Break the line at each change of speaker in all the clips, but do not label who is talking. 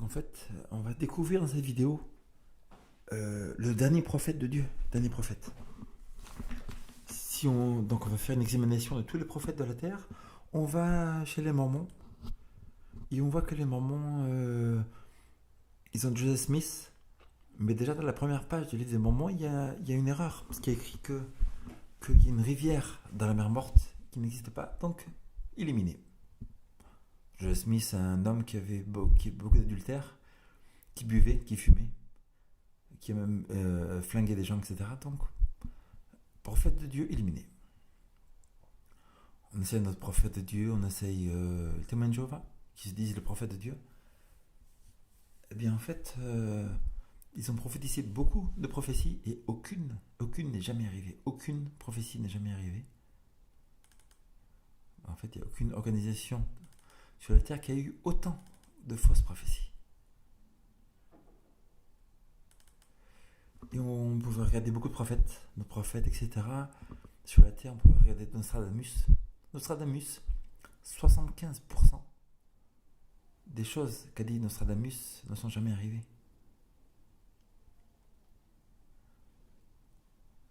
En fait, on va découvrir dans cette vidéo le dernier prophète de Dieu, dernier prophète. Donc on va faire une examination de tous les prophètes de la terre. On va chez les Mormons et on voit que les Mormons, ils ont Joseph Smith, mais déjà dans la première page du livre des Mormons, il y a une erreur parce qu'il y a écrit qu'il y a une rivière dans la mer Morte qui n'existe pas, donc éliminé. Joseph Smith, c'est un homme qui avait beaucoup d'adultère, qui buvait, qui fumait, qui a même flingué des gens, etc. Donc, prophète de Dieu éliminé. On essaye notre prophète de Dieu, on essaye le témoin de Jéhovah, qui se disent le prophète de Dieu. Eh bien, en fait, ils ont prophétisé beaucoup de prophéties et aucune n'est jamais arrivée. Aucune prophétie n'est jamais arrivée. En fait, il n'y a aucune organisation sur la terre qui a eu autant de fausses prophéties. Et on pouvait regarder beaucoup de prophètes, etc. Sur la terre, on pouvait regarder Nostradamus. Nostradamus, 75% des choses qu'a dit Nostradamus ne sont jamais arrivées.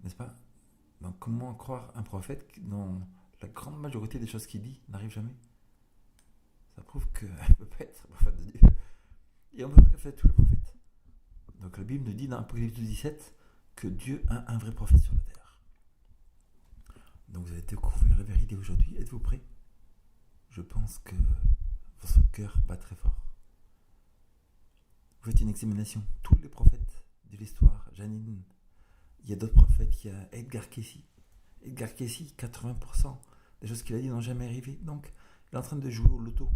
N'est-ce pas? Donc comment croire un prophète dont la grande majorité des choses qu'il dit n'arrivent jamais? Ça prouve qu'il ne peut pas être prophète de Dieu. Et on peut regarder tous les prophètes. Donc la Bible nous dit dans Apocalypse 17 que Dieu a un vrai prophète sur la terre. Donc vous allez découvrir la vérité aujourd'hui. Êtes-vous prêts? Je pense que votre cœur bat très fort. Vous faites une examination. Tous les prophètes de l'histoire, Janine, il y a d'autres prophètes, il y a Edgar Cayce. Edgar Cayce, 80% des choses qu'il a dit n'ont jamais arrivé. Donc il est en train de jouer au loto.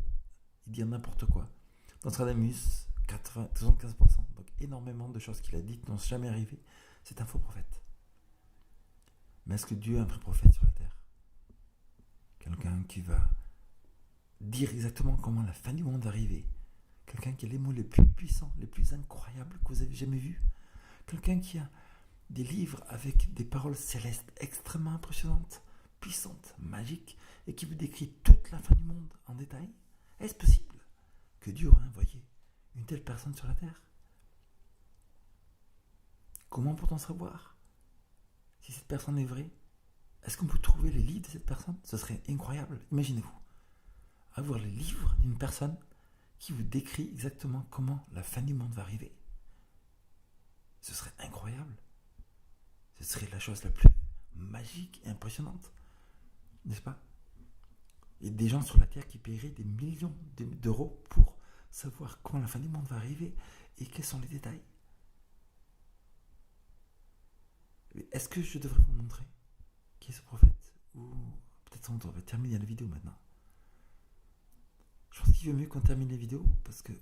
Il dit n'importe quoi. Nostradamus, 75%. Donc énormément de choses qu'il a dites n'ont jamais arrivé. C'est un faux prophète. Mais est-ce que Dieu est un vrai prophète sur la terre? Quelqu'un qui va dire exactement comment la fin du monde va arriver. Quelqu'un qui a les mots les plus puissants, les plus incroyables que vous avez jamais vus. Quelqu'un qui a des livres avec des paroles célestes extrêmement impressionnantes, puissantes, magiques, et qui vous décrit toute la fin du monde en détail. Est-ce possible que Dieu aurait envoyé une telle personne sur la terre? Comment peut-on savoir si cette personne est vraie? Est-ce qu'on peut trouver les livres de cette personne? Ce serait incroyable. Imaginez-vous avoir les livres d'une personne qui vous décrit exactement comment la fin du monde va arriver. Ce serait incroyable. Ce serait la chose la plus magique et impressionnante. N'est-ce pas? Il y a des gens sur la terre qui paieraient des millions d'euros pour savoir quand la fin du monde va arriver et quels sont les détails. Mais est-ce que je devrais vous montrer qui est ce prophète? Ou peut-être on va terminer la vidéo maintenant. Je pense qu'il vaut mieux qu'on termine les vidéos parce que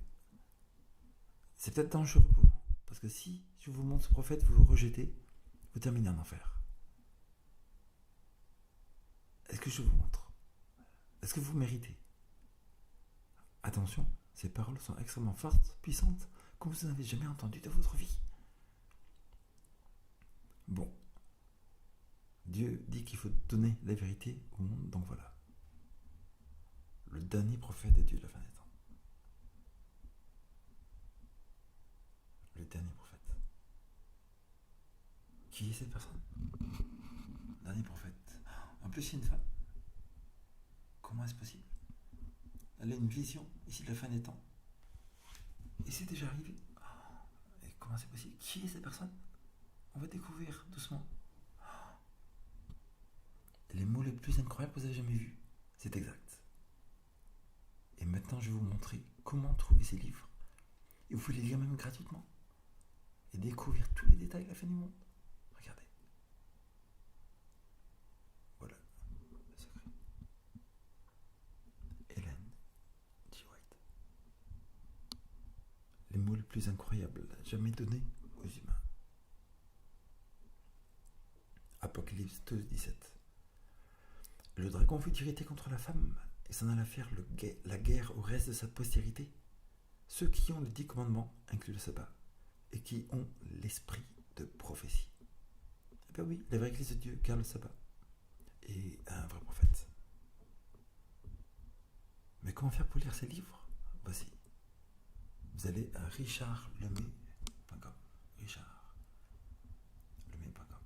c'est peut-être dangereux pour vous. Parce que si je vous montre ce prophète, vous le rejetez, vous terminez en enfer. Est-ce que je vous montre? Est-ce que vous méritez? Attention, ces paroles sont extrêmement fortes, puissantes, comme vous n'avez jamais entendu de votre vie. Bon. Dieu dit qu'il faut donner la vérité au monde, donc voilà. Le dernier prophète de Dieu de la fin des temps. Le dernier prophète. Qui est cette personne? Dernier prophète. En plus, c'est une femme. Comment est-ce possible? Elle a une vision ici de la fin des temps. Et c'est déjà arrivé. Et comment c'est possible? Qui est cette personne? On va découvrir doucement. Les mots les plus incroyables que vous avez jamais vus. C'est exact. Et maintenant, je vais vous montrer comment trouver ces livres. Et vous pouvez les lire même gratuitement. Et découvrir tous les détails de la fin du monde. Regardez. Voilà. Le secret. Ellen G. White. Les mots les plus incroyables jamais donnés aux humains. Apocalypse 17. Le dragon fut irrité contre la femme et s'en alla faire la guerre au reste de sa postérité, ceux qui ont les 10 commandements, inclus le sabbat, et qui ont l'esprit de prophétie. Eh bien oui, la vraie Église de Dieu garde le sabbat et un vrai prophète. Mais comment faire pour lire ces livres? Voici. vous allez à richardlemay.com. richardlemay.com.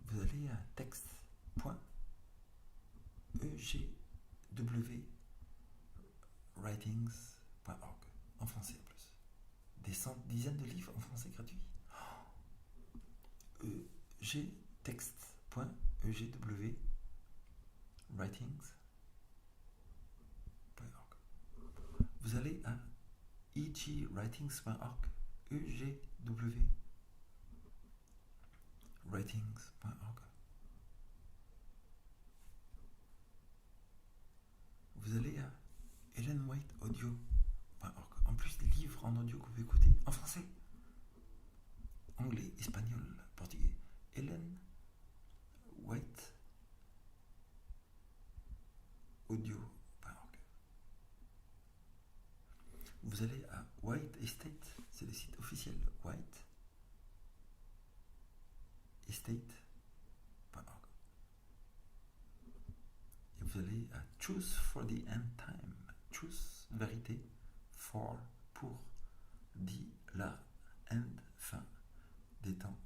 Vous allez à texte.egwritings.org en français en plus. Des dizaines de livres en français gratuits. texte.egwritings.org. Vous allez à egwritings.org. egwritings.org. Vous allez à ellenwhiteaudio.org. En plus des livres en audio que vous pouvez écouter en français, anglais, espagnol, portugais. ellenwhiteaudio.org. Vous allez à White Estate, c'est le site officiel White Estate.org. Et vous allez à Choose for the End Time. Choose, vérité, for, pour, la, end, fin, des temps.